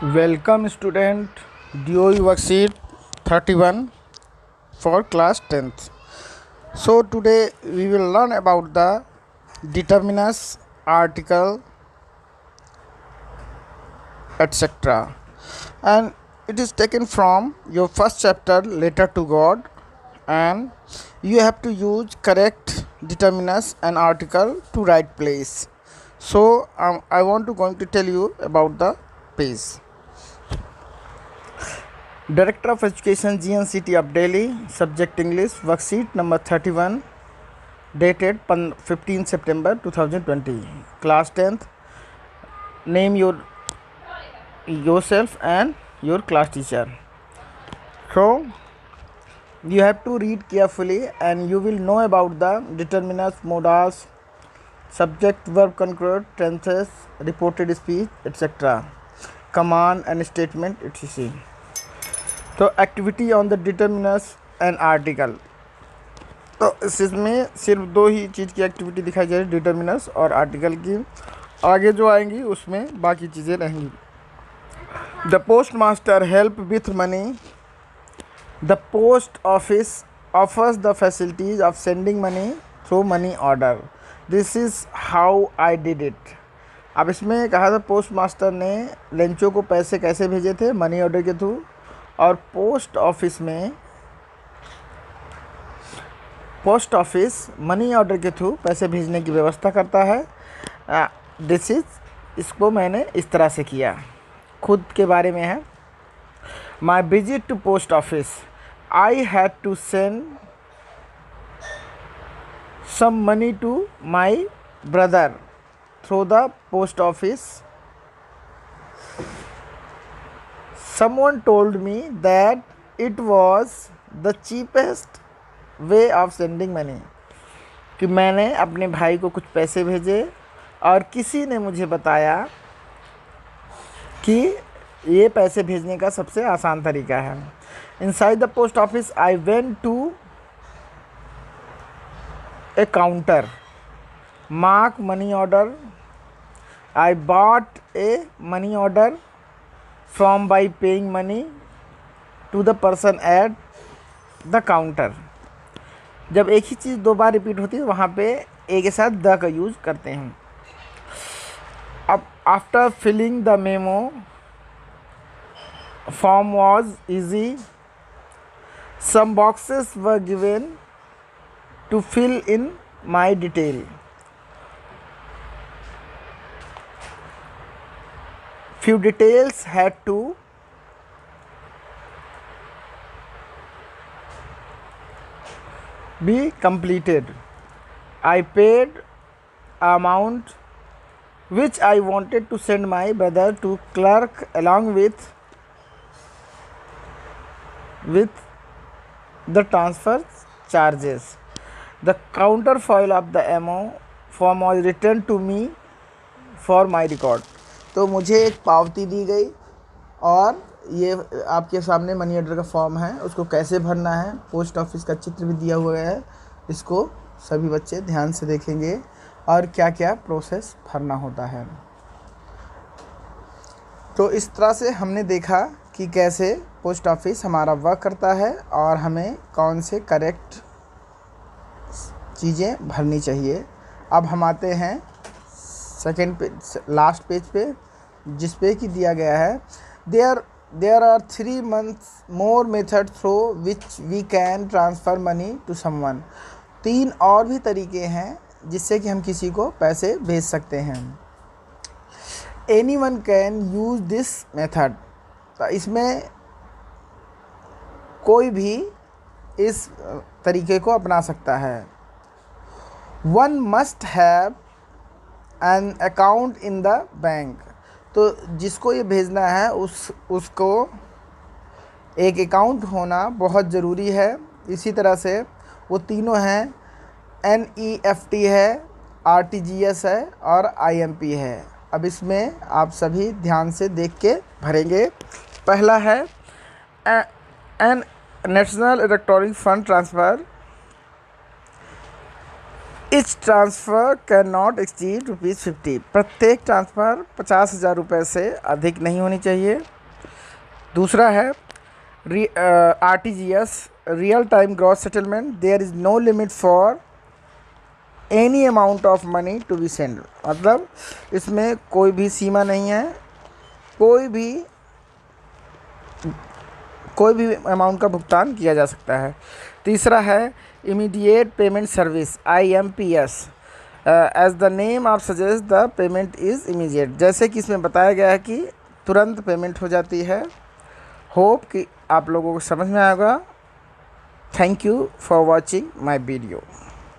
Welcome student, DOE worksheet 31 for class 10th. So today we will learn about the determinants, article, etc. And it is taken from your first chapter, Letter to God, and you have to use correct determinants and article to right place. So I want to going to tell you about the page. Director of Education, GNCT of Delhi, subject English, worksheet number 31, dated 15 September 2020, class 10th. Name yourself and your class teacher. So you have to read carefully and you will know about the determinants, modals, subject, verb, concurrent, tenses, reported speech, etc. Command and statement, etc. तो activity on the determiners and article, तो इसमें सिर्फ दो ही चीज़ की activity दिखाई जा रही है, डिटर्मिनस और आर्टिकल की। आगे जो आएंगी उसमें बाकी चीज़ें रहेंगी। The post master help with money, the post office offers the facilities of sending money through money order, this is how I did it. अब इसमें कहा था पोस्ट मास्टर ने लेंचो को पैसे कैसे भेजे थे, मनी ऑर्डर के थ्रू, और पोस्ट ऑफिस मनी ऑर्डर के थ्रू पैसे भेजने की व्यवस्था करता है। दिस इज, इसको मैंने इस तरह से किया, खुद के बारे में है। My visit to post office, I had to send some money to my brother through the post office. Someone told me that it was the cheapest way of sending money, कि मैंने अपने भाई को कुछ पैसे भेजे और किसी ने मुझे बताया कि ये पैसे भेजने का सबसे आसान तरीका है। Inside the post office I went to a counter, mark money order. I bought a money order from by paying money to the person at the counter। जब एक ही चीज़ दो बार रिपीट होती है वहाँ पे ए के साथ द का यूज़ करते हैं। अब after filling the memo, form was easy, some boxes were given to fill in my detail, few details had to be completed. I paid amount which I wanted to send my brother to clerk along with the transfer charges. The counterfoil of the MO form was returned to me for my record। तो मुझे एक पावती दी गई और ये आपके सामने money order का फॉर्म है, उसको कैसे भरना है, पोस्ट ऑफिस का चित्र भी दिया हुआ है, इसको सभी बच्चे ध्यान से देखेंगे और क्या क्या प्रोसेस भरना होता है। तो इस तरह से हमने देखा कि कैसे पोस्ट ऑफिस हमारा वर्क करता है और हमें कौन से करेक्ट चीज़ें भरनी चाहिए। अब हम आते हैं सेकेंड पेज, लास्ट पेज पे, जिस पे कि दिया गया है there are 3 months more method through which we can transfer money to someone. 3 और भी तरीके हैं जिससे कि हम किसी को पैसे भेज सकते हैं। Any one can use this method, तो इसमें कोई भी इस तरीके को अपना सकता है। One must have an account in the bank, तो जिसको ये भेजना है उसको एक अकाउंट होना बहुत ज़रूरी है। इसी तरह से वो तीनों हैं, NEFT है, RTGS है और IMP है। अब इसमें आप सभी ध्यान से देख के भरेंगे। पहला है an national electronic fund transfer, each transfer can not exceed ₹50। प्रत्येक ट्रांसफ़र 50,000 रुपये से अधिक नहीं होनी चाहिए। दूसरा है RTGS, real time gross settlement, there is no limit for any amount of money to be send. मतलब इसमें कोई भी सीमा नहीं है, कोई भी अमाउंट का भुगतान किया जा सकता है। तीसरा है immediate payment service, IMPS, as the name of suggest the payment is immediate. जैसे कि इसमें बताया गया है कि तुरंत पेमेंट हो जाती है। होप कि आप लोगों को समझ में आएगा। Thank you for watching my video.